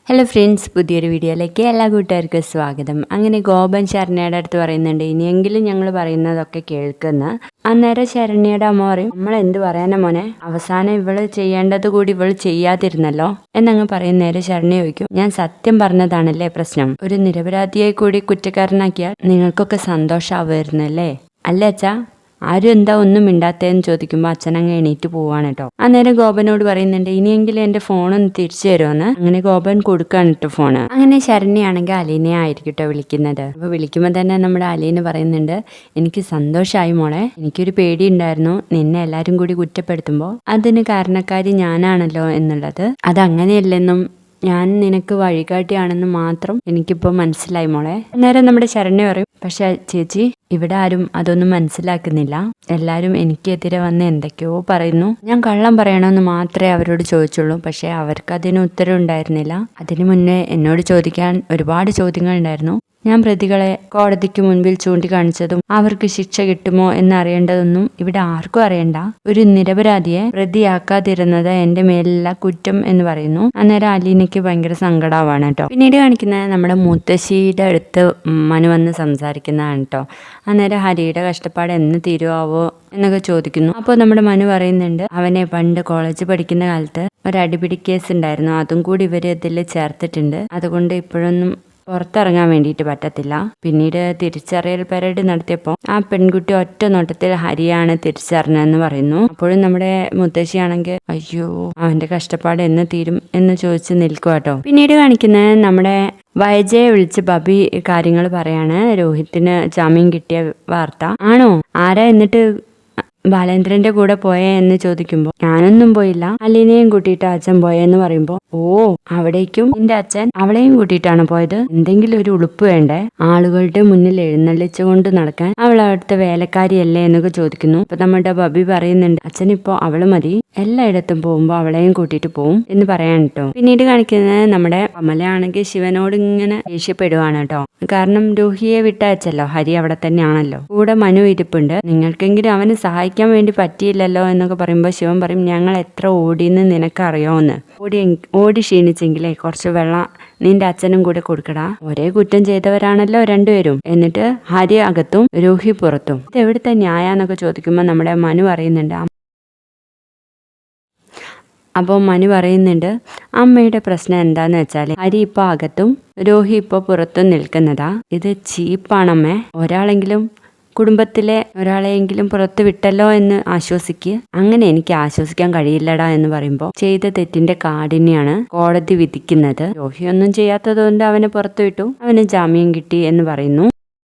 Hello friends, പുതിയൊരു വീഡിയോയിലേക്ക് എല്ലാ കൂട്ടുകാർക്കും സ്വാഗതം. അങ്ങനെ ഗോപൻ ശരണ്യയുടെ അടുത്ത് പറയുന്നുണ്ട്, ഇനിയെങ്കിലും ഞങ്ങൾ പറയുന്നതൊക്കെ കേൾക്കുന്ന. അന്നേരം ശരണ്യയുടെ അമ്മ പറയും, നമ്മൾ എന്ത് പറയാനാ മോനെ, അവസാനം ഇവള് ചെയ്യേണ്ടത് കൂടി ഇവള് ചെയ്യാതിരുന്നല്ലോ എന്നങ്ങ് പറയുന്നേരം ശരണ്യ ചോദിക്കും, ഞാൻ സത്യം പറഞ്ഞതാണല്ലേ പ്രശ്നം, ഒരു നിരപരാധിയെ കൂടി കുറ്റക്കാരനാക്കിയാൽ നിങ്ങൾക്കൊക്കെ സന്തോഷമാവുമായിരുന്നല്ലേ അല്ലേ അച്ഛാ? ആരും എന്താ ഒന്നും മിണ്ടാത്തേന്ന് ചോദിക്കുമ്പോൾ അച്ഛനങ്ങ് എണീറ്റ് പോവാണ് കേട്ടോ. അന്നേരം ഗോപനോട് പറയുന്നുണ്ട്, ഇനിയെങ്കിലും എന്റെ ഫോണൊന്ന് തിരിച്ചു തരുമെന്ന്. അങ്ങനെ ഗോപൻ കൊടുക്കാണ് കേട്ടോ ഫോണ്. അങ്ങനെ ശരണ്യാണെങ്കിൽ അലീനെ ആയിരിക്കും കേട്ടോ വിളിക്കുന്നത്. അപ്പൊ വിളിക്കുമ്പോൾ തന്നെ നമ്മുടെ അലീന പറയുന്നുണ്ട്, എനിക്ക് സന്തോഷമായി മോളെ, എനിക്കൊരു പേടി ഉണ്ടായിരുന്നു നിന്നെ എല്ലാരും കൂടി കുറ്റപ്പെടുത്തുമ്പോൾ അതിന് കാരണക്കാരി ഞാനാണല്ലോ എന്നുള്ളത്. അതങ്ങനെയല്ലെന്നും ഞാൻ നിനക്ക് വഴികാട്ടിയാണെന്ന് മാത്രം എനിക്കിപ്പോൾ മനസ്സിലായി മോളെ. അന്നേരം നമ്മുടെ ശരണ്യ പറയും, പക്ഷെ ചേച്ചി ഇവിടെ ആരും അതൊന്നും മനസ്സിലാക്കുന്നില്ല, എല്ലാരും എനിക്കെതിരെ വന്ന് എന്തൊക്കെയോ പറയുന്നു. ഞാൻ കള്ളം പറയണമെന്ന് മാത്രമേ അവരോട് ചോദിച്ചുള്ളൂ, പക്ഷെ അവർക്ക് അതിന് ഉത്തരം ഉണ്ടായിരുന്നില്ല. അതിനു മുന്നേ എന്നോട് ചോദിക്കാൻ ഒരുപാട് ചോദ്യങ്ങൾ ഉണ്ടായിരുന്നു. ഞാൻ പ്രതികളെ കോടതിക്ക് മുൻപിൽ ചൂണ്ടിക്കാണിച്ചതും അവർക്ക് ശിക്ഷ കിട്ടുമോ എന്നറിയേണ്ടതൊന്നും ഇവിടെ ആർക്കും അറിയണ്ട. ഒരു നിരപരാധിയെ പ്രതിയാക്കാതിരുന്നത് എന്റെ മേലുള്ള കുറ്റം എന്ന് പറയുന്നു. അന്നേരം അലീനയ്ക്ക് ഭയങ്കര സങ്കടമാവാണ് കേട്ടോ. പിന്നീട് കാണിക്കുന്നത് നമ്മുടെ മുത്തശ്ശിയുടെ അടുത്ത് മനു വന്ന് സംസാരിക്കുന്നതാണ് കേട്ടോ. അന്നേരം ഹരിയുടെ കഷ്ടപ്പാട് എന്ന് തീരുവാവോ എന്നൊക്കെ ചോദിക്കുന്നു. അപ്പോൾ നമ്മുടെ മനു പറയുന്നുണ്ട്, അവനെ പണ്ട് കോളേജ് പഠിക്കുന്ന കാലത്ത് ഒരു അടിപിടി കേസ് ഉണ്ടായിരുന്നു, അതും കൂടി ഇവര് ഇതിൽ ചേർത്തിട്ടുണ്ട്. അതുകൊണ്ട് ഇപ്പോഴൊന്നും പുറത്തിറങ്ങാൻ വേണ്ടിയിട്ട് പറ്റത്തില്ല. പിന്നീട് തിരിച്ചറിയൽ പരേഡ് നടത്തിയപ്പോൾ ആ പെൺകുട്ടി ഒറ്റ നോട്ടത്തിൽ ഹരിയാണ് തിരിച്ചറിഞ്ഞെന്ന് പറയുന്നു. അപ്പോഴും നമ്മുടെ മുത്തശ്ശിയാണെങ്കിൽ അയ്യോ അവന്റെ കഷ്ടപ്പാട് എന്ന് തീരും എന്ന് ചോദിച്ച് നിൽക്കുക കേട്ടോ. പിന്നീട് കാണിക്കുന്നത് നമ്മുടെ വൈജയെ വിളിച്ച് ബബി കാര്യങ്ങൾ പറയാണ്. രോഹിത്തിന് ജാമ്യം കിട്ടിയ വാർത്ത ആണോ, ആരാ എന്നിട്ട് ബാലേന്ദ്രന്റെ കൂടെ പോയേ എന്ന് ചോദിക്കുമ്പോൾ ഞാനൊന്നും പോയില്ല, അലീനയും കൂട്ടിയിട്ട് അച്ഛൻ പോയെന്ന് പറയുമ്പോൾ ഓ അവിടേക്കും നിന്റെ അച്ഛൻ അവളെയും കൂട്ടിയിട്ടാണ് പോയത്, എന്തെങ്കിലും ഒരു ഉളുപ്പ് വേണ്ടേ, ആളുകളുടെ മുന്നിൽ എഴുന്നള്ളിച്ചുകൊണ്ട് നടക്കാൻ, അവൾ അവിടുത്തെ വേലക്കാരിയല്ലേ എന്നൊക്കെ ചോദിക്കുന്നു. അപ്പൊ നമ്മുടെ ബബി പറയുന്നുണ്ട്, അച്ഛനിപ്പോ അവള് മതി, എല്ലായിടത്തും പോകുമ്പോൾ അവളെയും കൂട്ടിയിട്ട് പോവും എന്ന് പറയാൻ കേട്ടോ. പിന്നീട് കാണിക്കുന്നത് നമ്മുടെ കമലയാണെങ്കിൽ ശിവനോട് ഇങ്ങനെ ദേഷ്യപ്പെടുവാണ് കേട്ടോ. കാരണം രോഹിയെ വിട്ടയച്ചല്ലോ, ഹരി അവിടെ തന്നെയാണല്ലോ, കൂടെ മനു ഇരിപ്പുണ്ട്, നിങ്ങൾക്കെങ്കിലും അവന് സഹായിക്കാൻ വേണ്ടി പറ്റിയില്ലല്ലോ എന്നൊക്കെ പറയുമ്പോൾ ശിവൻ പറയും, ഞങ്ങൾ എത്ര ഓടിയെന്ന് നിനക്കറിയോന്ന്, ഓടി ക്ഷീണിച്ചെങ്കിലേ കുറച്ച് വെള്ളം നിന്റെ അച്ഛനും കൂടെ കൊടുക്കടാ, ഒരേ കുറ്റം ചെയ്തവരാണല്ലോ രണ്ടുപേരും, എന്നിട്ട് ഹരി അകത്തും രോഹി പുറത്തും, ഇത് എവിടുത്തെ ന്യായാന്നൊക്കെ ചോദിക്കുമ്പോൾ നമ്മുടെ മനു പറയുന്നുണ്ട്. അപ്പോൾ മനു പറയുന്നുണ്ട്, അമ്മയുടെ പ്രശ്നം എന്താന്ന് വെച്ചാൽ ഹരി ഇപ്പോൾ അകത്തും രോഹി ഇപ്പോൾ പുറത്തും നിൽക്കുന്നതാ, ഇത് ചീപ്പാണമ്മേ, ഒരാളെങ്കിലും കുടുംബത്തിലെ ഒരാളെയെങ്കിലും പുറത്ത് വിട്ടല്ലോ എന്ന് ആശ്വസിക്കുക. അങ്ങനെ എനിക്ക് ആശ്വസിക്കാൻ കഴിയില്ലടാ എന്ന് പറയുമ്പോൾ ചെയ്ത തെറ്റിന്റെ കാഠിന്യാണ് കോടതി വിധിക്കുന്നത്. രോഹി ഒന്നും ചെയ്യാത്തതുകൊണ്ട് അവനെ പുറത്തു വിട്ടു, അവന് ജാമ്യം കിട്ടി എന്ന് പറയുന്നു.